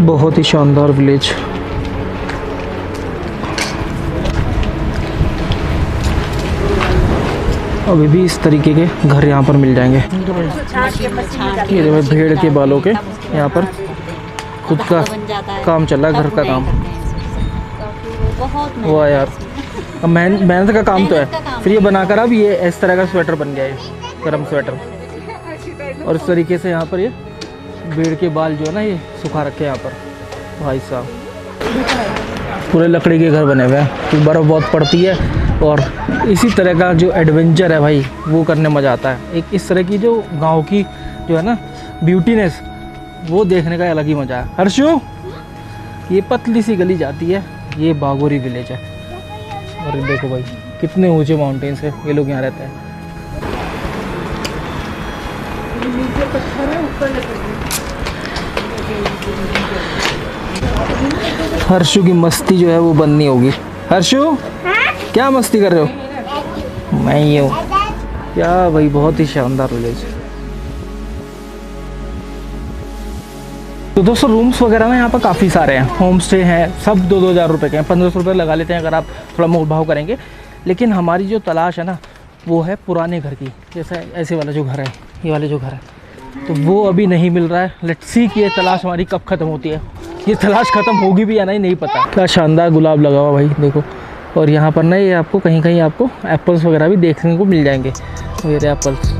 बहुत ही शानदार विलेज। अभी भी इस तरीके के घर यहाँ पर मिल जाएंगे। ये जो है भेड़ के बालों के यहाँ पर खुद का काम चल रहा है, घर का काम। वाह यार, अब मेहनत का काम तो है। फिर ये बनाकर अब ये इस तरह का स्वेटर बन गया है, गर्म स्वेटर। और इस तरीके से यहाँ पर ये भेड़ के बाल जो है ना, ये सुखा रखे हैं यहाँ पर। भाई साहब पूरे लकड़ी के घर बने हुए हैं, तो बर्फ़ बहुत पड़ती है और इसी तरह का जो एडवेंचर है भाई, वो करने मज़ा आता है। एक इस तरह की जो गांव की जो है ना ब्यूटीनेस, वो देखने का अलग ही मज़ा है। हर्षु, ये पतली सी गली जाती है, ये बागोरी विलेज है। और देखो भाई कितने ऊंचे माउंटेन्स है, ये लोग यहाँ रहते हैं। हर्षु की मस्ती जो है वो बंद नहीं होगी। हर्षु, क्या मस्ती कर रहे हो? मैं ये हूँ क्या भाई, बहुत ही शानदार विलेज। तो दोस्तों रूम्स वगैरह ना यहाँ पर काफ़ी सारे हैं, होम स्टे हैं, सब 2-2 हज़ार रुपये के हैं। 1500 रुपये लगा लेते हैं अगर आप थोड़ा मोल भाव करेंगे। लेकिन हमारी जो तलाश है ना, वो है पुराने घर की। जैसे ऐसे वाला जो घर है, ये वाले जो घर है, तो वो अभी नहीं मिल रहा है। लेट्स सी कि ये तलाश हमारी कब ख़त्म होती है। ये तलाश ख़त्म होगी भी या नहीं पता। क्या शानदार गुलाब लगा हुआ भाई, देखो। और यहाँ पर ना ये आपको कहीं कहीं आपको एप्पल्स वगैरह भी देखने को मिल जाएंगे। ये एप्पल्स।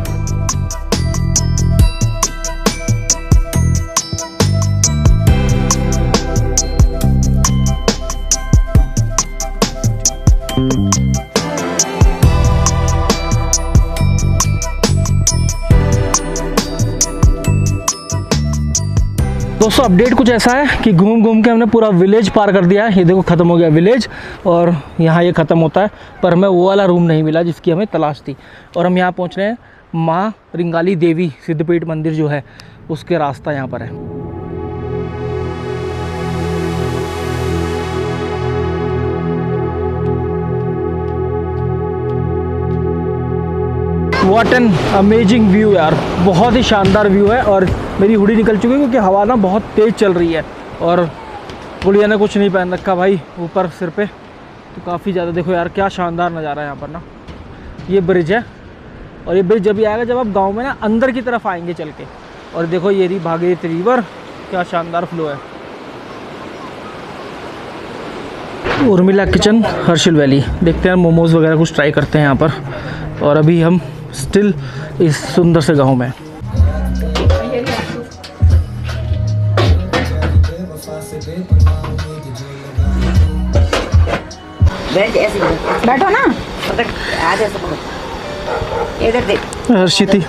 दोस्तों अपडेट कुछ ऐसा है कि घूम घूम के हमने पूरा विलेज पार कर दिया है। ये देखो ख़त्म हो गया विलेज और यहाँ ये ख़त्म होता है। पर हमें वो वाला रूम नहीं मिला जिसकी हमें तलाश थी। और हम यहाँ पहुँच रहे हैं माँ रिंगाली देवी सिद्धपीठ मंदिर जो है, उसके रास्ता यहाँ पर है। व्हाट एन अमेजिंग व्यू यार, बहुत ही शानदार व्यू है। और मेरी हुडी निकल चुकी है क्योंकि हवा ना बहुत तेज़ चल रही है। और गुड़िया ने कुछ नहीं पहन रखा भाई ऊपर सिर पे, तो काफ़ी ज़्यादा। देखो यार क्या शानदार नज़ारा है यहाँ पर ना। ये ब्रिज है और ये ब्रिज जब आएगा जब आप गांव में ना अंदर की तरफ आएंगे चल के। और देखो ये रही भागीरथी रिवर, क्या शानदार फ्लो है। उर्मिला किचन हर्षिल वैली, देखते हैं मोमोज़ वगैरह कुछ ट्राई करते हैं यहाँ पर। और अभी हम स्टिल इस सुंदर से गांव में। बैठो ना, इधर देख। हर्षिति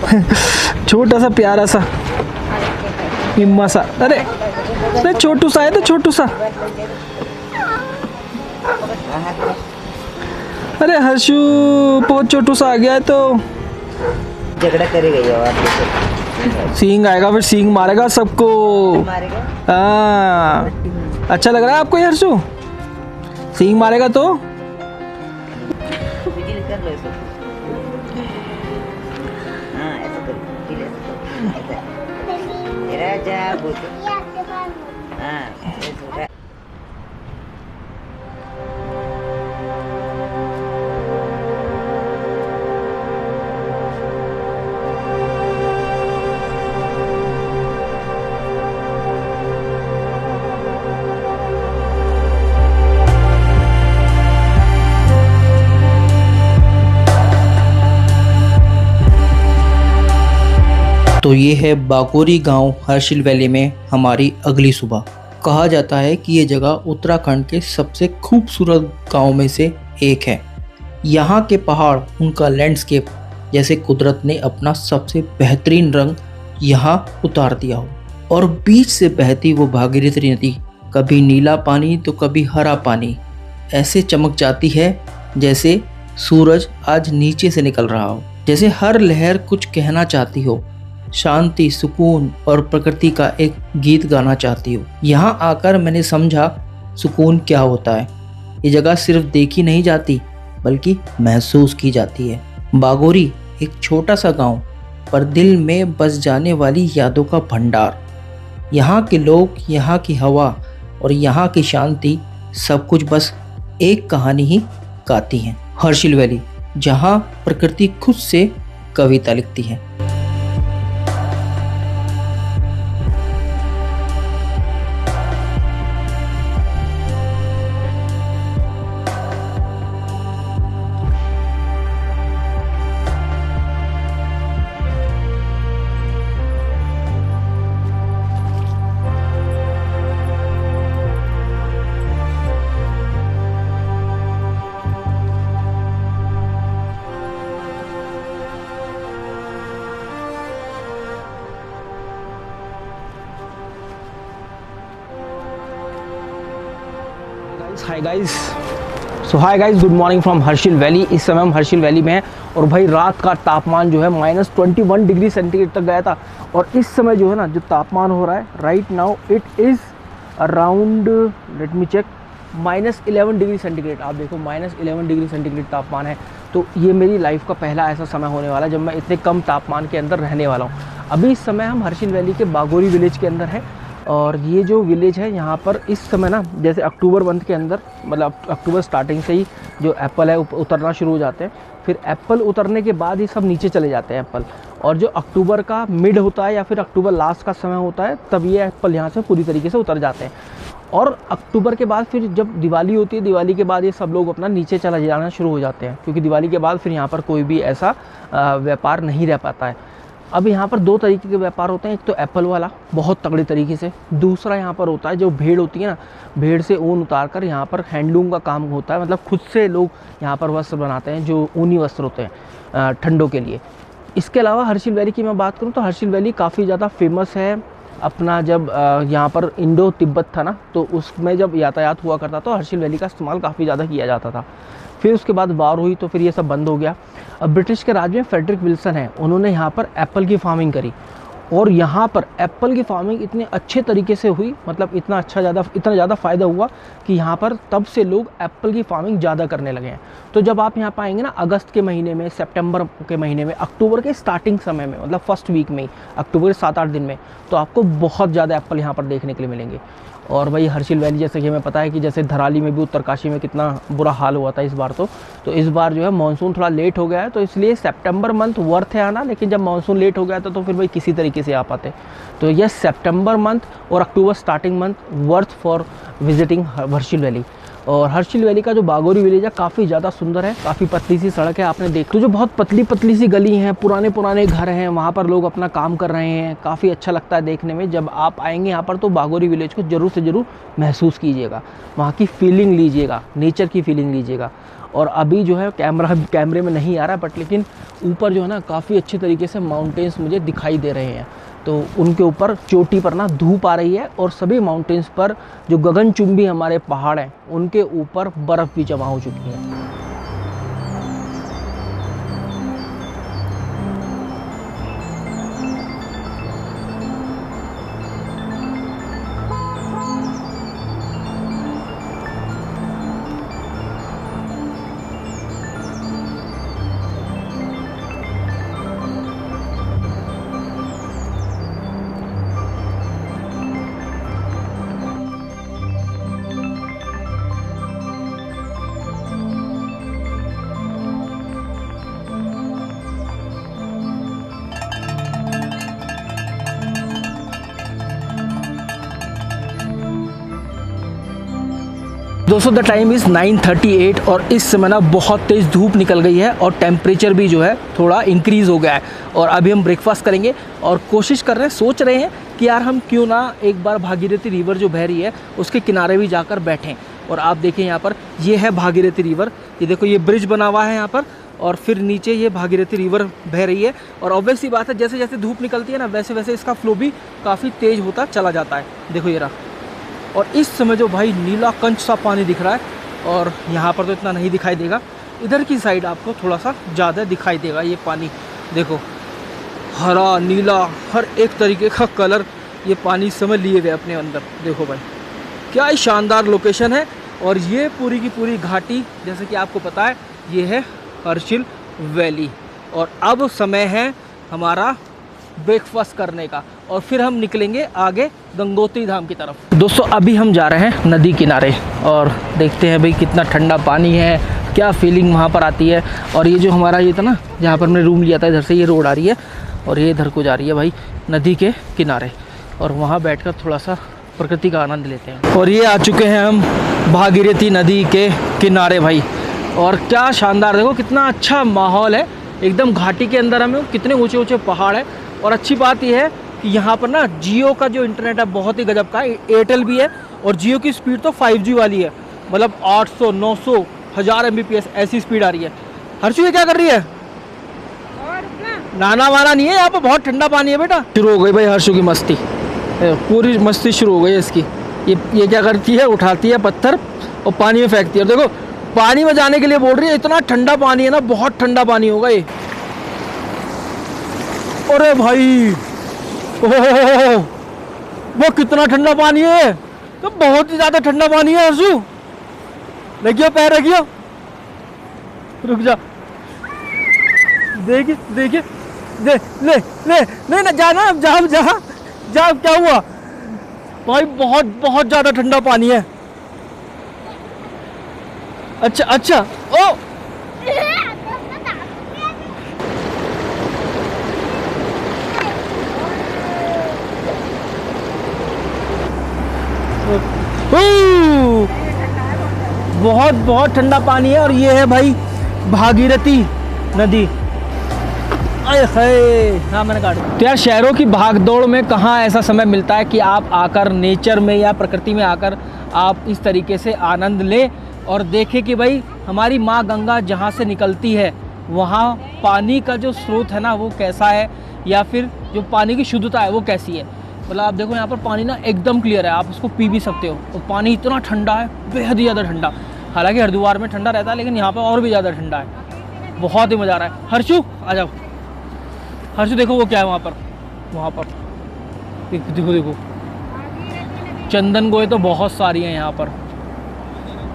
छोटा सा प्यारा सा इम्मा सा, अरे छोटू सा है तो छोटू सा। अरे हर्षु बहुत छोटू सा आ गया है, तो झगड़ा करेगा। सींग आएगा, फिर सींग मारेगा सबको। हाँ अच्छा लग रहा है आपको ये हर्षु? सींग मारेगा तो तो ये है बागोरी गांव हर्षिल वैली में हमारी अगली सुबह। कहा जाता है कि ये जगह उत्तराखंड के सबसे खूबसूरत गांव में से एक है। यहाँ के पहाड़, उनका लैंडस्केप, जैसे कुदरत ने अपना सबसे बेहतरीन रंग यहाँ उतार दिया हो। और बीच से बहती वो भागीरथी नदी, कभी नीला पानी तो कभी हरा पानी, ऐसे चमक जाती है जैसे सूरज आज नीचे से निकल रहा हो। जैसे हर लहर कुछ कहना चाहती हो, शांति, सुकून और प्रकृति का एक गीत गाना चाहती हो। यहाँ आकर मैंने समझा सुकून क्या होता है। ये जगह सिर्फ देखी नहीं जाती बल्कि महसूस की जाती है। बागोरी एक छोटा सा गांव, पर दिल में बस जाने वाली यादों का भंडार। यहाँ के लोग, यहाँ की हवा और यहाँ की शांति सब कुछ बस एक कहानी ही गाती हैं। हर्षिल वैली, जहाँ प्रकृति खुद से कविता लिखती है। Hi guys, good morning from Harshil valley. इस समय हम हर्षिल वैली में हैं और भाई रात का तापमान जो है -21 डिग्री सेंटीग्रेड तक गया था। और इस समय जो है ना, जो तापमान हो रहा है right now, it is around, let me check, -11 degree centigrade. आप देखो, -11 डिग्री सेंटीग्रेड तापमान है। तो ये मेरी लाइफ का पहला ऐसा समय होने वाला है जब मैं इतने कम तापमान के अंदर रहने वाला हूँ। अभी इस समय हम हर्षिल वैली के बागोरी विलेज के अंदर हैं। और ये जो विलेज है यहाँ पर इस समय ना, जैसे अक्टूबर मंथ के अंदर, मतलब अक्टूबर स्टार्टिंग से ही जो एप्पल है उतरना शुरू हो जाते हैं। फिर एप्पल उतरने के बाद ये सब नीचे चले जाते हैं एप्पल। और जो अक्टूबर का मिड होता है या फिर अक्टूबर लास्ट का समय होता है, तब ये एप्पल यहाँ से पूरी तरीके से उतर जाते हैं। और अक्टूबर के बाद फिर जब दिवाली होती है, दिवाली के बाद ये सब लोग अपना नीचे चला जाना शुरू हो जाते हैं, क्योंकि दिवाली के बाद फिर यहाँ पर कोई भी ऐसा व्यापार नहीं रह पाता है। अब यहाँ पर दो तरीके के व्यापार होते हैं। एक तो एप्पल वाला बहुत तगड़े तरीके से, दूसरा यहाँ पर होता है जो भेड़ होती है ना, भेड़ से ऊन उतार कर यहाँ पर हैंडलूम का काम होता है। मतलब खुद से लोग यहाँ पर वस्त्र बनाते हैं, जो ऊनी वस्त्र होते हैं ठंडों के लिए। इसके अलावा हर्षिल वैली की मैं बात करूँ तो हर्षिल वैली काफ़ी ज़्यादा फेमस है। अपना जब यहाँ पर इंडो तिब्बत था ना, तो उसमें जब यातायात हुआ करता तो हर्षिल वैली का इस्तेमाल काफ़ी ज़्यादा किया जाता था। फिर उसके बाद वार हुई तो फिर ये सब बंद हो गया। अब ब्रिटिश के राज में फ्रेडरिक विल्सन है, उन्होंने यहाँ पर एप्पल की फार्मिंग करी। और यहाँ पर एप्पल की फार्मिंग इतने अच्छे तरीके से हुई, मतलब इतना ज़्यादा फ़ायदा हुआ कि यहाँ पर तब से लोग एप्पल की फार्मिंग ज़्यादा करने लगे हैं। तो जब आप यहाँ पर आएंगे ना, अगस्त के महीने में, सितंबर के महीने में, अक्टूबर के स्टार्टिंग समय में, मतलब फर्स्ट वीक में ही, अक्टूबर के 7-8 दिन में, तो आपको बहुत ज़्यादा एप्पल यहाँ पर देखने के लिए मिलेंगे। और भाई हर्षिल वैली, जैसे कि हमें पता है कि जैसे धराली में भी, उत्तरकाशी में कितना बुरा हाल हुआ था इस बार। तो इस बार जो है मानसून थोड़ा लेट हो गया है, तो इसलिए सितंबर मंथ वर्थ है आना। लेकिन जब मानसून लेट हो गया था तो फिर भाई किसी तरीके से आ पाते। तो यह सितंबर मंथ और अक्टूबर starting month worth for visiting Harsil valley. और हर्षिल वैली का जो बागोरी विलेज है काफ़ी ज़्यादा सुंदर है, काफ़ी पतली सी सड़क है, आपने देख तो जो बहुत पतली सी गली हैं, पुराने घर हैं, वहाँ पर लोग अपना काम कर रहे हैं। काफ़ी अच्छा लगता है देखने में। जब आप आएंगे यहाँ पर तो बागोरी विलेज को ज़रूर से ज़रूर महसूस कीजिएगा, वहाँ की फीलिंग लीजिएगा, नेचर की फीलिंग लीजिएगा। और अभी जो है कैमरे में नहीं आ रहा है, बट लेकिन ऊपर जो है ना काफ़ी अच्छे तरीके से माउंटेन्स मुझे दिखाई दे रहे हैं। तो उनके ऊपर चोटी पर ना धूप आ रही है और सभी माउंटेन्स पर जो गगनचुंबी हमारे पहाड़ हैं, उनके ऊपर बर्फ़ भी जमा हो चुकी है। दोस्तों द टाइम इज़ 9:38 और इस समय ना बहुत तेज़ धूप निकल गई है और टेम्परेचर भी जो है थोड़ा इंक्रीज़ हो गया है। और अभी हम ब्रेकफास्ट करेंगे और कोशिश कर रहे हैं, सोच रहे हैं कि यार हम क्यों ना एक बार भागीरथी रिवर जो बह रही है उसके किनारे भी जाकर बैठें। और आप देखें यहाँ पर ये है भागीरथी रिवर, ये देखो ये ब्रिज बना हुआ है यहाँ पर, और फिर नीचे ये भागीरथी रिवर बह रही है। और ऑब्वियस सी बात है, जैसे जैसे धूप निकलती है ना, वैसे वैसे इसका फ्लो भी काफ़ी तेज़ होता चला जाता है। देखो ये रहा। और इस समय जो भाई नीला कंच सा पानी दिख रहा है, और यहाँ पर तो इतना नहीं दिखाई देगा, इधर की साइड आपको थोड़ा सा ज़्यादा दिखाई देगा। ये पानी देखो, हरा नीला हर एक तरीके का कलर ये पानी इस समय लिए हुए अपने अंदर। देखो भाई क्या ही शानदार लोकेशन है। और ये पूरी की पूरी घाटी, जैसे कि आपको पता है, ये है हर्षिल वैली। और अब समय है हमारा ब्रेकफास्ट करने का और फिर हम निकलेंगे आगे गंगोत्री धाम की तरफ। दोस्तों अभी हम जा रहे हैं नदी किनारे और देखते हैं भाई कितना ठंडा पानी है, क्या फीलिंग वहाँ पर आती है। और ये जो हमारा ये था ना जहाँ पर हमने रूम लिया था, इधर से ये रोड आ रही है और ये इधर को जा रही है भाई नदी के किनारे, और वहाँ बैठकर थोड़ा सा प्रकृति का आनंद लेते हैं। और ये आ चुके हैं हम भागीरथी नदी के किनारे भाई, और क्या शानदार, देखो कितना अच्छा माहौल है, एकदम घाटी के अंदर हमें, कितने ऊंचे ऊंचे पहाड़ है। और अच्छी बात यह है कि यहाँ पर ना जियो का जो इंटरनेट है बहुत ही गजब का है, एयरटेल भी है और जियो की स्पीड तो 5G वाली है, मतलब 800 900 1000 Mbps ऐसी स्पीड आ रही है। हर्षु ये क्या कर रही है? नाना वाना नहीं है, यहाँ पर बहुत ठंडा पानी है बेटा। शुरू हो गई भाई हर्षु की मस्ती, पूरी मस्ती शुरू हो गई है इसकी। ये क्या करती है, उठाती है पत्थर और पानी में फेंकती है। और देखो पानी में जाने के लिए बोल रही है, इतना ठंडा पानी है ना, बहुत ठंडा पानी होगा ये। अरे भाई ओह वो कितना ठंडा पानी है, तो बहुत ही ज्यादा ठंडा पानी है। हर्षु रखियो पैर रखियो, रुक जा, देखिए देखिए ले ले ले नहीं ना जाना, अब जा जा जा, क्या हुआ भाई, बहुत बहुत ज्यादा ठंडा पानी है। अच्छा अच्छा ओ बहुत बहुत ठंडा पानी है। और ये है भाई भागीरथी नदी। हाँ मैंने काट दिया। तो यार शहरों की भागदौड़ में कहाँ ऐसा समय मिलता है कि आप आकर नेचर में या प्रकृति में आकर आप इस तरीके से आनंद लें और देखें कि भाई हमारी माँ गंगा जहाँ से निकलती है वहाँ पानी का जो स्रोत है ना वो कैसा है, या फिर जो पानी की शुद्धता है वो कैसी है। मतलब आप देखो यहाँ पर पानी ना एकदम क्लियर है, आप उसको पी भी सकते हो। और पानी इतना ठंडा है, बेहद ही ज़्यादा ठंडा। हालांकि हरिद्वार में ठंडा रहता है लेकिन यहाँ पर और भी ज़्यादा ठंडा है, बहुत ही मज़ा आ रहा है। हर्षु आ जाओ, हर्षु देखो वो क्या है वहाँ पर देखो देखो चंदन गोए तो बहुत सारी हैं यहाँ पर।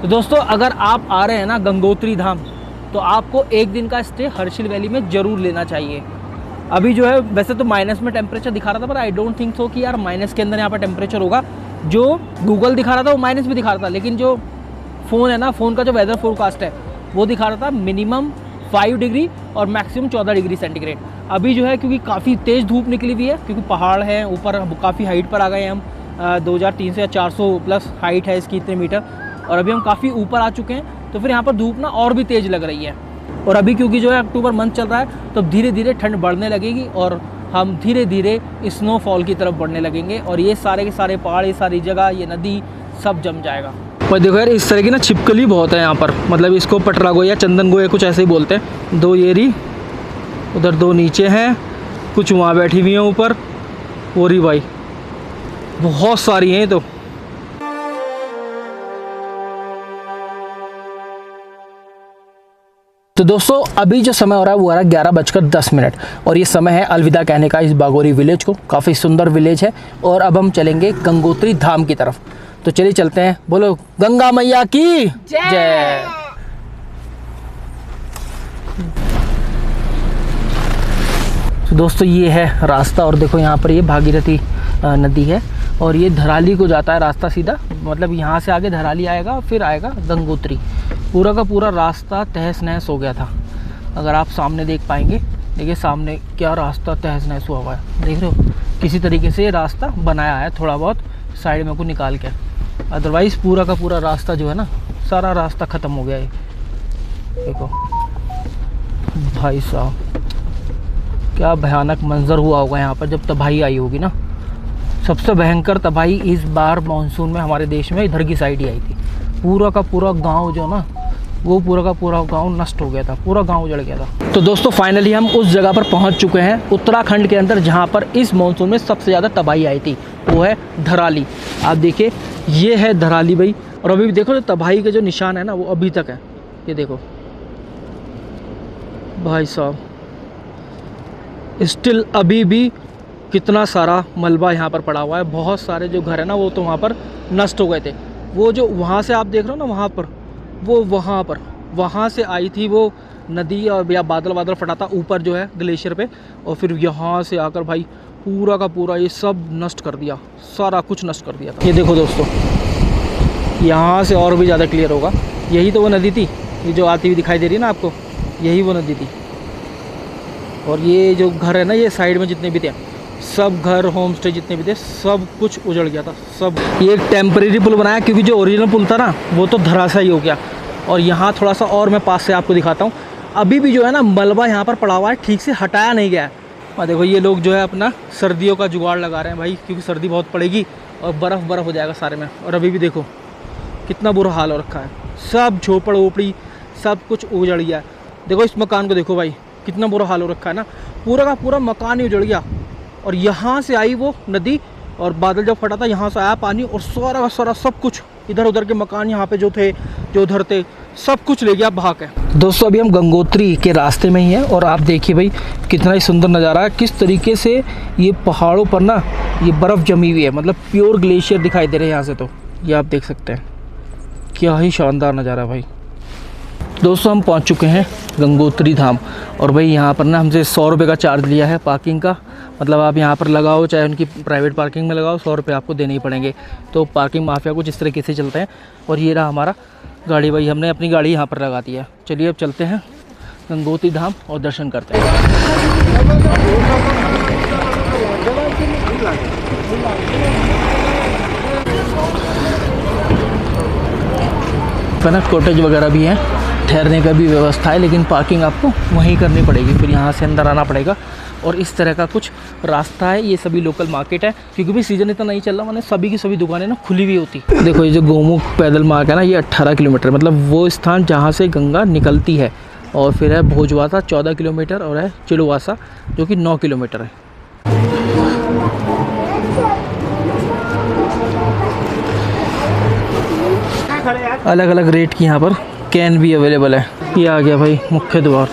तो दोस्तों अगर आप आ रहे हैं ना गंगोत्री धाम, तो आपको एक दिन का स्टे हर्षिल वैली में ज़रूर लेना चाहिए। अभी जो है वैसे तो माइनस में टेम्परेचर दिखा रहा था, पर आई डोंट थिंक सो कि यार माइनस के अंदर यहाँ पर टेम्परेचर होगा। जो गूगल दिखा रहा था वो माइनस भी दिखा रहा था, लेकिन जो फ़ोन है ना, फ़ोन का जो वेदर फोरकास्ट है वो दिखा रहा था मिनिमम 5 डिग्री और मैक्सिमम 14 डिग्री सेंटीग्रेड। अभी जो है क्योंकि काफ़ी तेज़ धूप निकली हुई है, क्योंकि पहाड़ है ऊपर, काफ़ी हाइट पर आ गए हैं हम, 2300 या 400 प्लस हाइट है इसकी, इतने मीटर, और अभी हम काफ़ी ऊपर आ चुके हैं। तो फिर यहाँ पर धूप ना और भी तेज़ लग रही है। और अभी क्योंकि जो है अक्टूबर मंथ चल रहा है, तो धीरे धीरे ठंड बढ़ने लगेगी और हम धीरे धीरे स्नोफॉल की तरफ बढ़ने लगेंगे, और ये सारे के सारे पहाड़, ये सारी जगह, ये नदी सब जम जाएगा। और देखो यार इस तरह की ना छिपकली बहुत है यहाँ पर, मतलब इसको पटरा गोया या चंदन गोया कुछ ऐसे ही बोलते हैं। 2 ये रही, उधर 2 नीचे हैं, कुछ वहाँ बैठी हुई हैं ऊपर, वो रही भाई बहुत सारी हैं। तो दोस्तों अभी जो समय हो रहा है वो आ रहा है 11:10 और ये समय है अलविदा कहने का इस बागोरी विलेज को। काफ़ी सुंदर विलेज है और अब हम चलेंगे गंगोत्री धाम की तरफ। तो चलिए चलते हैं, बोलो गंगा मैया की जय। तो दोस्तों ये है रास्ता, और देखो यहाँ पर ये भागीरथी नदी है और ये धराली को जाता है रास्ता सीधा, मतलब यहाँ से आगे धराली आएगा फिर आएगा गंगोत्री। पूरा का पूरा रास्ता तहस नहस हो गया था, अगर आप सामने देख पाएंगे, देखिए सामने क्या रास्ता तहस नहस हुआ हुआ है, देख रहे हो। किसी तरीके से ये रास्ता बनाया है थोड़ा बहुत साइड में को निकाल के, अदरवाइज़ पूरा का पूरा रास्ता जो है ना, सारा रास्ता ख़त्म हो गया है। देखो भाई साहब क्या भयानक मंजर हुआ होगा यहाँ पर जब तबाही आई होगी ना। सबसे भयंकर तबाही इस बार मानसून में हमारे देश में इधर की साइड ही आई थी। पूरा का पूरा गांव जो ना, वो पूरा का पूरा गांव नष्ट हो गया था, पूरा गांव उजड़ गया था। तो दोस्तों फाइनली हम उस जगह पर पहुंच चुके हैं उत्तराखंड के अंदर जहां पर इस मानसून में सबसे ज़्यादा तबाही आई थी, वो है धराली। आप देखिए ये है धराली भाई, और अभी भी देखो तबाही के जो निशान है ना वो अभी तक है। ये देखो भाई साहब, स्टिल अभी भी कितना सारा मलबा यहाँ पर पड़ा हुआ है। बहुत सारे जो घर है ना वो तो वहाँ पर नष्ट हो गए थे। वो जो वहाँ से आप देख रहे हो ना, वहाँ पर वो वहाँ से आई थी वो नदी और या बादल बादल फटा था ऊपर जो है ग्लेशियर पे, और फिर यहाँ से आकर भाई पूरा का पूरा ये सब नष्ट कर दिया, सारा कुछ नष्ट कर दिया था। ये देखो दोस्तों, यहाँ से और भी ज़्यादा क्लियर होगा, यही तो वो नदी थी, ये जो आती हुई दिखाई दे रही है ना आपको, यही वो नदी थी। और ये जो घर है ना, ये साइड में जितने भी थे सब घर, होम स्टे जितने भी थे, सब कुछ उजड़ गया था सब। ये एक टेम्परेरी पुल बनाया, क्योंकि जो ओरिजिनल पुल था ना वो तो धराशायी हो गया। और यहाँ थोड़ा सा और मैं पास से आपको दिखाता हूँ, अभी भी जो है ना मलबा यहाँ पर पड़ा हुआ है, ठीक से हटाया नहीं गया है। और देखो ये लोग जो है अपना सर्दियों का जुगाड़ लगा रहे हैं भाई, क्योंकि सर्दी बहुत पड़ेगी और बर्फ़ हो जाएगा सारे में। और अभी भी देखो कितना बुरा हाल हो रखा है, सब झोपड़ ओपड़ी सब कुछ उजड़ गया है। देखो इस मकान को देखो भाई, कितना बुरा हाल हो रखा है ना, पूरा का पूरा मकान ही उजड़ गया। और यहाँ से आई वो नदी, और बादल जब फटा था यहाँ से आया पानी, और सारा का सारा सब कुछ इधर उधर के मकान यहाँ पे जो थे, जो उधर थे, सब कुछ ले गया भाग के। दोस्तों अभी हम गंगोत्री के रास्ते में ही हैं, और आप देखिए भाई कितना ही सुंदर नज़ारा है, किस तरीके से ये पहाड़ों पर ना ये बर्फ़ जमी हुई है, मतलब प्योर ग्लेशियर दिखाई दे रहे हैं यहाँ से। तो ये आप देख सकते हैं, क्या ही शानदार नज़ारा है भाई। दोस्तों हम पहुंच चुके हैं गंगोत्री धाम, और भाई यहाँ पर ना हमसे 100 रुपये का चार्ज लिया है पार्किंग का, मतलब आप यहाँ पर लगाओ चाहे उनकी प्राइवेट पार्किंग में लगाओ, 100 रुपये आपको देने ही पड़ेंगे। तो पार्किंग माफिया कुछ इस तरीके से चलते हैं। और ये रहा हमारा गाड़ी, भाई हमने अपनी गाड़ी यहाँ पर लगा दी है। चलिए अब चलते हैं गंगोत्री धाम और दर्शन करते हैं। कॉटेज वगैरह भी हैं, ठहरने का भी व्यवस्था है, लेकिन पार्किंग आपको वहीं करनी पड़ेगी, फिर यहाँ से अंदर आना पड़ेगा। और इस तरह का कुछ रास्ता है, ये सभी लोकल मार्केट है, क्योंकि भी सीज़न इतना नहीं चल रहा, मैंने सभी की सभी दुकानें ना खुली हुई होती। देखो ये जो गोमुख पैदल मार्ग है ना, ये 18 किलोमीटर, मतलब वो स्थान जहाँ से गंगा निकलती है। और फिर है भोजवासा 14 किलोमीटर, और है चिड़वासा जो कि 9 किलोमीटर है। अलग अलग रेट की यहाँ पर कैन भी अवेलेबल है। ये आ गया भाई मुख्य द्वार।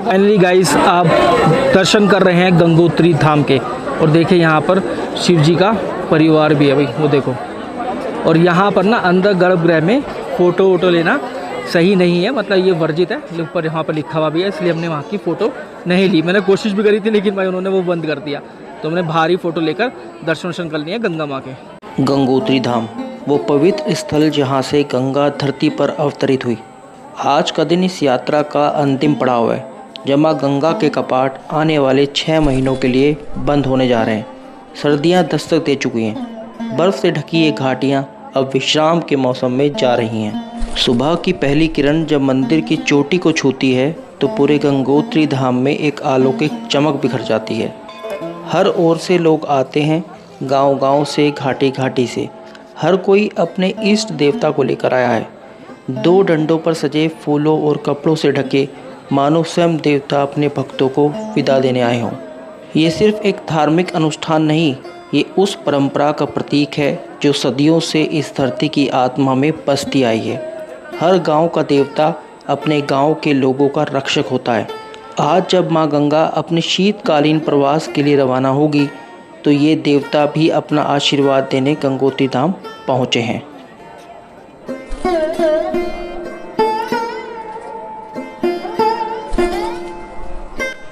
फाइनली गाइस आप दर्शन कर रहे हैं गंगोत्री धाम के, और देखिए यहाँ पर शिव जी का परिवार भी है भाई, वो देखो। और यहाँ पर ना अंदर गर्भगृह में फ़ोटो वोटो लेना सही नहीं है, मतलब ये वर्जित है, ऊपर यहाँ पर लिखा हुआ भी है, इसलिए हमने वहाँ की फ़ोटो नहीं ली। मैंने कोशिश भी करी थी, लेकिन भाई उन्होंने वो बंद कर दिया, तो हमने भारी फ़ोटो लेकर दर्शन कर लिए गंगा माँ के। गंगोत्री धाम वो पवित्र स्थल जहाँ से गंगा धरती पर अवतरित हुई। आज का दिन इस यात्रा का अंतिम पड़ाव है, जब मां गंगा के कपाट आने वाले 6 महीनों के लिए बंद होने जा रहे हैं। सर्दियां दस्तक दे चुकी हैं, बर्फ़ से ढकी ये घाटियां अब विश्राम के मौसम में जा रही हैं। सुबह की पहली किरण जब मंदिर की चोटी को छूती है, तो पूरे गंगोत्री धाम में एक अलौकिक चमक बिखर जाती है। हर ओर से लोग आते हैं, गांव-गांव से, घाटी-घाटी से। हर कोई अपने इष्ट देवता को लेकर आया है। 2 डंडों पर सजे फूलों और कपड़ों से ढके मानो स्वयं देवता अपने भक्तों को विदा देने आए हों। ये सिर्फ एक धार्मिक अनुष्ठान नहीं, ये उस परंपरा का प्रतीक है जो सदियों से इस धरती की आत्मा में बसती आई है। हर गांव का देवता अपने गांव के लोगों का रक्षक होता है। आज जब मां गंगा अपने शीतकालीन प्रवास के लिए रवाना होगी, तो ये देवता भी अपना आशीर्वाद देने गंगोत्री धाम पहुँचे हैं।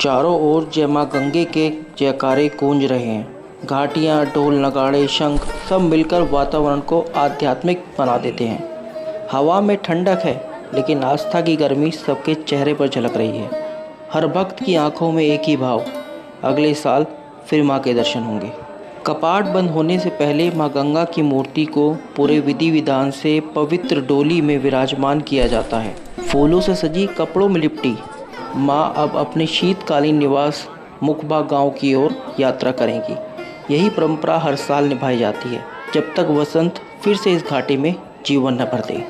चारों ओर जय मां गंगे के जयकारे गूंज रहे हैं। घाटियाँ, ढोल, नगाड़े, शंख सब मिलकर वातावरण को आध्यात्मिक बना देते हैं। हवा में ठंडक है, लेकिन आस्था की गर्मी सबके चेहरे पर झलक रही है। हर भक्त की आंखों में एक ही भाव, अगले साल फिर मां के दर्शन होंगे। कपाट बंद होने से पहले मां गंगा की मूर्ति को पूरे विधि विधान से पवित्र डोली में विराजमान किया जाता है। फूलों से सजी, कपड़ों में लिपटी माँ अब अपने शीतकालीन निवास मुखबा गांव की ओर यात्रा करेंगी। यही परंपरा हर साल निभाई जाती है, जब तक वसंत फिर से इस घाटी में जीवन न भर दे।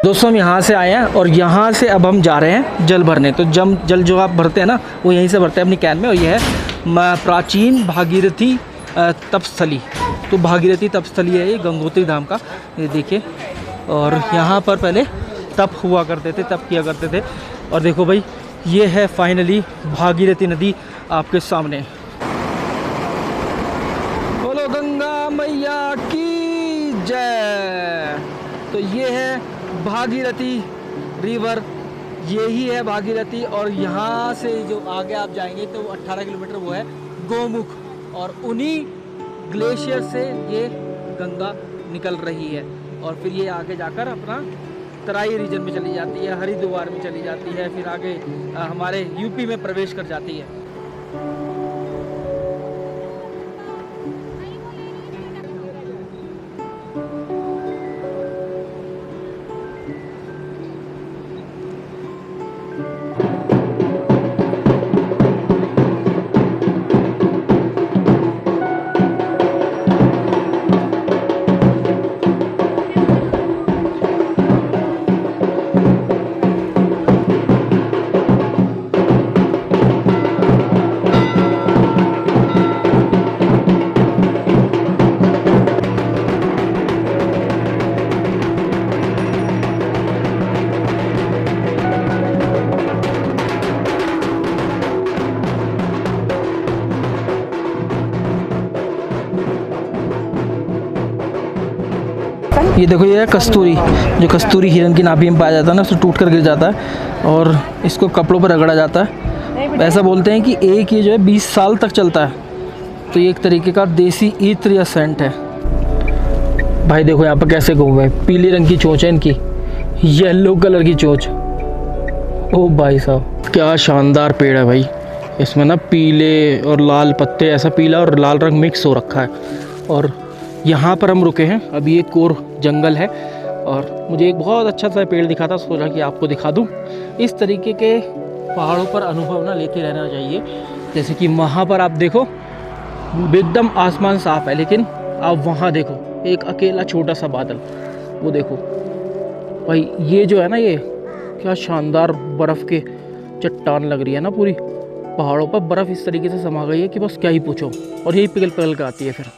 दोस्तों हम यहाँ से आए हैं और यहाँ से अब हम जा रहे हैं जल भरने। तो जल जो आप भरते हैं ना वो यहीं से भरते हैं अपनी कैन में। और ये है प्राचीन भागीरथी तपस्थली। तो भागीरथी तपस्थली है ये गंगोत्री धाम का, ये देखिए। और यहाँ पर पहले तप हुआ करते थे, तप किया करते थे। और देखो भाई ये है फाइनली भागीरथी नदी आपके सामने। बोलो गंगा मैया की जय। तो ये है भागीरथी रिवर, यही है भागीरथी। और यहाँ से जो आगे आप जाएंगे तो 18 किलोमीटर वो है गोमुख। और उन्हीं ग्लेशियर से ये गंगा निकल रही है और फिर ये आगे जाकर अपना तराई रीजन में चली जाती है, हरिद्वार में चली जाती है, फिर आगे हमारे यूपी में प्रवेश कर जाती है। ये देखो ये है कस्तूरी, जो कस्तूरी हिरन की नाभि में पाया जाता है ना, उससे टूट कर गिर जाता है और इसको कपड़ों पर रगड़ा जाता है। ऐसा बोलते हैं कि एक ये जो है 20 साल तक चलता है। तो ये एक तरीके का देसी इत्र या सेंट है। भाई देखो यहाँ पर कैसे घूमे, पीले रंग की चोंच है इनकी, येलो कलर की चोंच। ओ भाई साहब क्या शानदार पेड़ है भाई। इसमें ना पीले और लाल पत्ते, ऐसा पीला और लाल रंग मिक्स हो रखा है। और यहाँ पर हम रुके हैं, अभी एक और जंगल है और मुझे एक बहुत अच्छा सा पेड़ दिखा था, सोचा कि आपको दिखा दूँ। इस तरीके के पहाड़ों पर अनुभव ना लेते रहना चाहिए। जैसे कि वहाँ पर आप देखो एकदम आसमान साफ है, लेकिन आप वहाँ देखो एक अकेला छोटा सा बादल, वो देखो भाई। ये जो है ना, ये क्या शानदार बर्फ़ के चट्टान लग रही है ना, पूरी पहाड़ों पर बर्फ़ इस तरीके से समा गई है कि बस क्या ही पूछो। और यही पिघल पिघल कर आती है फिर।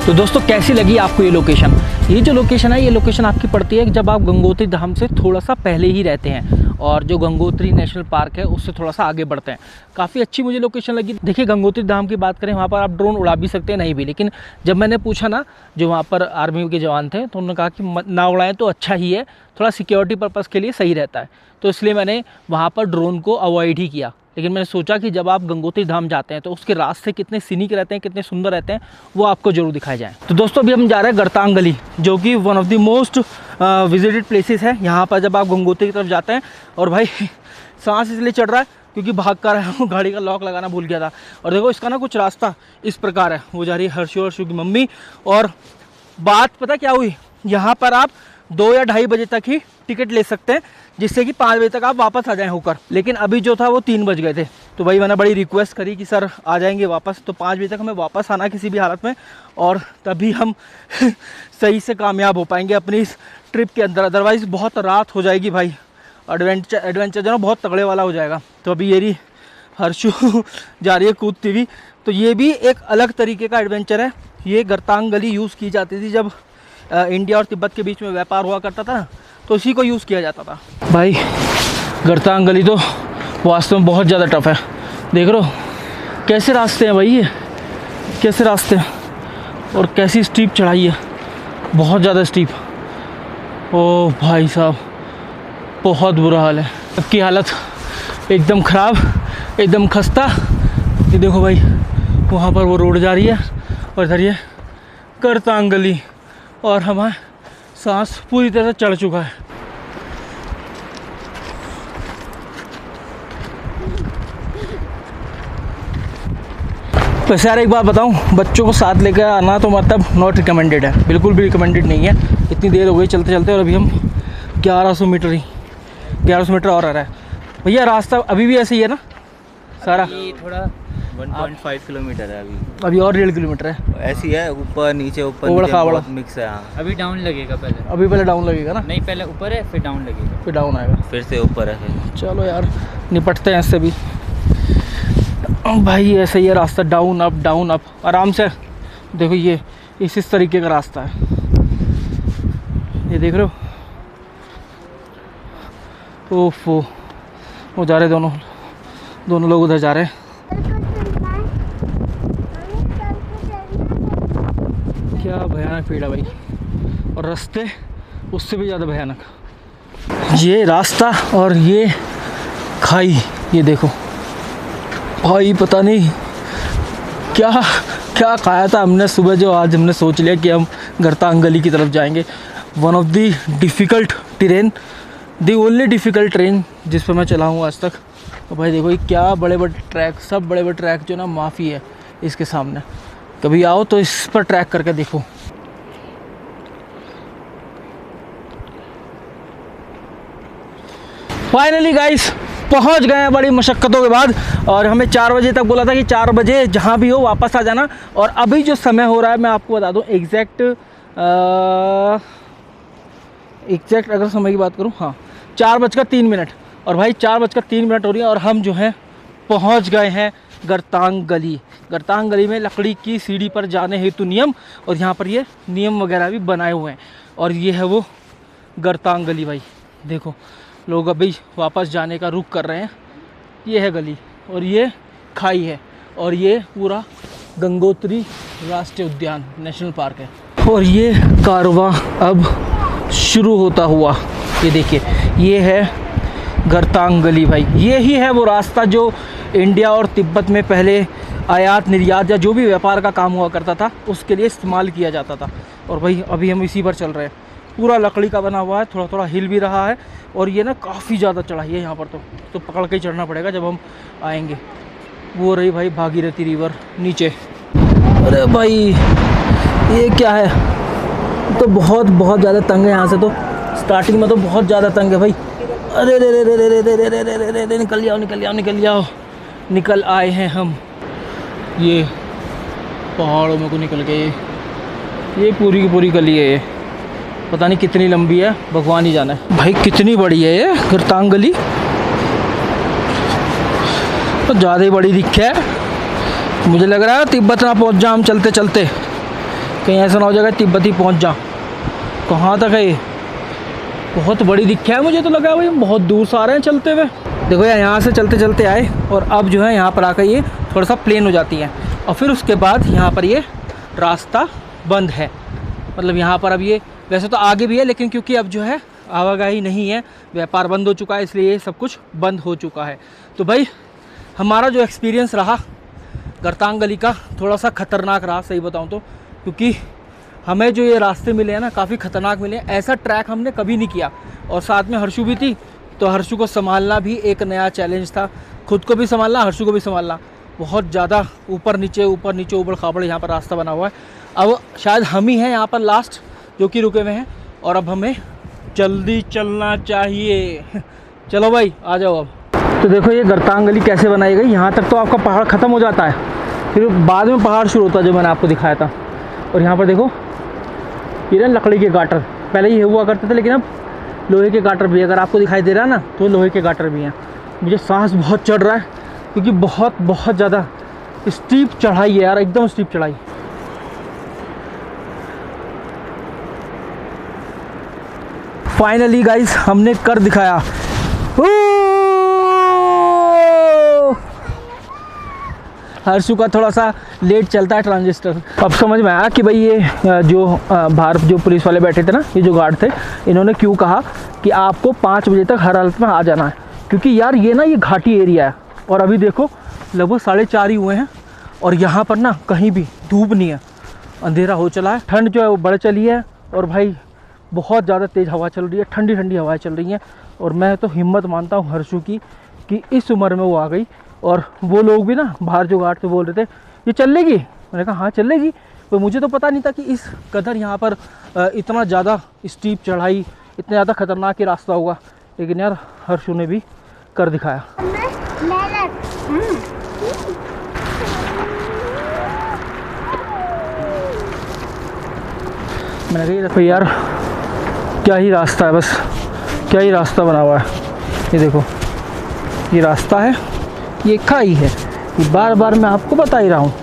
तो दोस्तों कैसी लगी आपको ये लोकेशन? ये जो लोकेशन है, ये लोकेशन आपकी पड़ती है जब आप गंगोत्री धाम से थोड़ा सा पहले ही रहते हैं और जो गंगोत्री नेशनल पार्क है उससे थोड़ा सा आगे बढ़ते हैं। काफ़ी अच्छी मुझे लोकेशन लगी। देखिए गंगोत्री धाम की बात करें, वहाँ पर आप ड्रोन उड़ा भी सकते हैं, नहीं भी। लेकिन जब मैंने पूछा ना, जो वहाँ पर आर्मी के जवान थे, तो उन्होंने कहा कि ना उड़ाएं तो अच्छा ही है, थोड़ा सिक्योरिटी पर्पज़ के लिए सही रहता है। तो इसलिए मैंने वहाँ पर ड्रोन को अवॉइड ही किया। लेकिन मैंने सोचा कि जब आप गंगोत्री धाम जाते हैं तो उसके रास्ते कितने सीनिक रहते हैं, कितने सुंदर रहते हैं, वो आपको जरूर दिखाए जाएँ। तो दोस्तों अभी हम जा रहे हैं गरतांग गली, जो कि one of the most visited places है। यहाँ पर जब आप गंगोत्री की तरफ जाते हैं और भाई सांस इसलिए चढ़ रहा है क्योंकि भाग कर आया हूँ, गाड़ी का लॉक लगाना भूल गया था। और देखो इसका ना कुछ रास्ता इस प्रकार है, वो जा रही है हर्षु की मम्मी। और बात पता क्या हुई, यहाँ पर आप 2 या 2:30 बजे तक ही टिकट ले सकते हैं, जिससे कि 5 बजे तक आप वापस आ जाएं होकर। लेकिन अभी जो था वो 3 बज गए थे, तो भाई मैंने बड़ी रिक्वेस्ट करी कि सर आ जाएंगे वापस, तो 5 बजे तक हमें वापस आना किसी भी हालत में, और तभी हम सही से कामयाब हो पाएंगे अपनी इस ट्रिप के अंदर। अदरवाइज़ बहुत रात हो जाएगी भाई, एडवेंचर जो ना बहुत तगड़े वाला हो जाएगा। तो अभी ये रही हर्षु जा रही है कूदती हुई। तो ये भी एक अलग तरीके का एडवेंचर है। ये गर्तांग गली यूज़ की जाती थी जब इंडिया और तिब्बत के बीच में व्यापार हुआ करता था ना, तो इसी को यूज़ किया जाता था। भाई गर्तांग गली तो वास्तव में बहुत ज़्यादा टफ है। देख रहे हो कैसे रास्ते हैं भाई, ये कैसे रास्ते हैं और कैसी स्टीप चढ़ाई है, बहुत ज़्यादा स्टीप। ओ भाई साहब बहुत बुरा हाल है, सबकी हालत एकदम ख़राब, एकदम खस्ता। ये देखो भाई वहाँ पर वो रोड जा रही है और इधर ये गर्तांग गली, और हमारा सांस पूरी तरह से चढ़ चुका है। वैसे यार एक बात बताऊं, बच्चों को साथ लेकर आना तो मतलब नॉट रिकमेंडेड है, बिल्कुल भी रिकमेंडेड नहीं है। इतनी देर हो गई चलते चलते और अभी हम 1100 मीटर और आ रहा है। भैया रास्ता अभी भी ऐसे ही है ना सारा? थोड़ा 1.5 किलोमीटर है अभी और 1.5 किलोमीटर है, ऐसी है, ऊपर नीचे बहुत मिक्स है। हाँ अभी डाउन लगेगा पहले। अभी पहले डाउन लगेगा ना? नहीं पहले ऊपर है फिर डाउन लगेगा। फिर डाउन आएगा, फिर से ऊपर है। चलो यार निपटते हैं इससे भी। भाई ऐसे ही है रास्ता, डाउन अप आराम से। देखो ये इस तरीके का रास्ता है, ये देख रहे हो। ओफो वो जा रहे दोनों लोग उधर जा रहे हैं। क्या भयानक भीड़ है भाई, और रास्ते उससे भी ज़्यादा भयानक। ये रास्ता और ये खाई, ये देखो भाई पता नहीं क्या खाया था हमने सुबह, जो आज हमने सोच लिया कि हम गर्तांग गली की तरफ जाएंगे। One of the difficult terrain, the only difficult train जिस पर मैं चला हूँ आज तक। तो भाई देखो ये क्या बड़े ट्रैक, सब बड़े ट्रैक जो ना माफ़ी है इसके सामने। कभी आओ तो इस पर ट्रैक करके देखो। फाइनली गाइस पहुंच गए हैं बड़ी मशक्क़तों के बाद, और हमें 4 बजे तक बोला था कि 4 बजे जहां भी हो वापस आ जाना। और अभी जो समय हो रहा है मैं आपको बता दूं एग्जैक्ट अगर समय की बात करूं, हाँ 4:03। और भाई 4:03 हो रही है और हम जो है पहुंच गए हैं गर्तांग गली। गर्तांग गली में लकड़ी की सीढ़ी पर जाने हेतु नियम, और यहाँ पर ये नियम वगैरह भी बनाए हुए हैं। और ये है वो गर्तांग गली। भाई देखो लोग अभी वापस जाने का रुख कर रहे हैं। ये है गली और ये खाई है, और ये पूरा गंगोत्री राष्ट्रीय उद्यान नेशनल पार्क है। और ये कारवां अब शुरू होता हुआ, ये देखिए ये है गर्तांग गली। भाई ये ही है वो रास्ता जो इंडिया और तिब्बत में पहले आयात निर्यात या जो भी व्यापार का काम हुआ करता था उसके लिए इस्तेमाल किया जाता था। और भाई अभी हम इसी पर चल रहे हैं। पूरा लकड़ी का बना हुआ है, थोड़ा थोड़ा हिल भी रहा है, और ये ना काफ़ी ज़्यादा चढ़ाई है यहाँ पर, तो पकड़ के ही चढ़ना पड़ेगा जब हम आएंगे। वो रही भाई भागीरथी रिवर नीचे। अरे भाई ये क्या है, तो बहुत ज़्यादा तंग है यहाँ से। तो स्टार्टिंग में तो बहुत ज़्यादा तंग है भाई। अरे रे रे रे रे रे रे रे रे रे रे निकल जाओ, निकल आए हैं हम ये पहाड़ों में को निकल के। ये पूरी की पूरी गली है, ये पता नहीं कितनी लंबी है, भगवान ही जाना है। भाई कितनी बड़ी है ये गर्तांग गली, तो ज़्यादा ही बड़ी दिखे है। मुझे लग रहा है तिब्बत ना पहुंच जा हम चलते चलते, कहीं ऐसा ना हो जाएगा तिब्बत ही पहुंच जा। कहाँ तक है ये, बहुत बड़ी दिखे है। मुझे तो लगा भाई हम बहुत दूर से आ रहे हैं चलते हुए। देखो यार यहाँ से चलते चलते आए, और अब जो है यहाँ पर आकर ये थोड़ा सा प्लेन हो जाती है, और फिर उसके बाद यहाँ पर ये रास्ता बंद है। मतलब यहाँ पर अब ये वैसे तो आगे भी है, लेकिन क्योंकि अब जो है आवाजाही नहीं है, व्यापार बंद हो चुका है, इसलिए ये सब कुछ बंद हो चुका है। तो भाई हमारा जो एक्सपीरियंस रहा गर्तांग गली का थोड़ा सा ख़तरनाक रहा, सही बताऊँ तो, क्योंकि हमें जो ये रास्ते मिले हैं ना काफ़ी ख़तरनाक मिले हैं। ऐसा ट्रैक हमने कभी नहीं किया, और साथ में हर्षु भी थी, तो हर्षु को संभालना भी एक नया चैलेंज था। खुद को भी संभालना, हर्षू को भी संभालना। बहुत ज़्यादा ऊपर नीचे ऊबड़ खाबड़ यहाँ पर रास्ता बना हुआ है। अब शायद हम ही हैं यहाँ पर लास्ट जो कि रुके हुए हैं, और अब हमें जल्दी चलना चाहिए। चलो भाई आ जाओ अब। तो देखो ये गर्तांग गली कैसे बनाई गई। यहाँ तक तो आपका पहाड़ ख़त्म हो जाता है, फिर बाद में पहाड़ शुरू होता है जो मैंने आपको दिखाया था। और यहाँ पर देखो ये लकड़ी के गाटर, पहले ये हुआ करते थे लेकिन अब लोहे के गाटर भी, अगर आपको दिखाई दे रहा है ना तो लोहे के गाटर भी हैं। मुझे सांस बहुत चढ़ रहा है क्योंकि बहुत ज़्यादा स्टीप चढ़ाई है यार, एकदम स्टीप चढ़ाई। फाइनली गाइस हमने कर दिखाया। हर्षू का थोड़ा सा लेट चलता है ट्रांजिस्टर। अब समझ में आया कि भाई ये जो बाहर जो पुलिस वाले बैठे थे ना, ये जो गार्ड थे, इन्होंने क्यों कहा कि आपको 5 बजे तक हर हालत में आ जाना है। क्योंकि यार ये ना ये घाटी एरिया है, और अभी देखो लगभग 4:30 ही हुए हैं और यहाँ पर ना कहीं भी धूप नहीं है, अंधेरा हो चला है। ठंड जो है वो बढ़ चली है और भाई बहुत ज़्यादा तेज़ हवा चल रही है, ठंडी ठंडी हवाएं चल रही हैं। और मैं तो हिम्मत मानता हूँ हर्षू की कि इस उम्र में वो आ गई। और वो लोग भी ना बाहर जो गार्ड थे बोल रहे थे ये चल लेगी, मैंने कहा हाँ चल लेगी। तो मुझे तो पता नहीं था कि इस कदर यहाँ पर इतना ज़्यादा स्टीप चढ़ाई, इतना ज़्यादा ख़तरनाक ही रास्ता होगा। लेकिन यार हर्षू ने भी कर दिखाया। मैंने कहा देखो यार क्या ही रास्ता है, बस क्या ही रास्ता बना हुआ है। ये देखो ये रास्ता है, ये खाई है, ये बार बार मैं आपको बता ही रहा हूँ।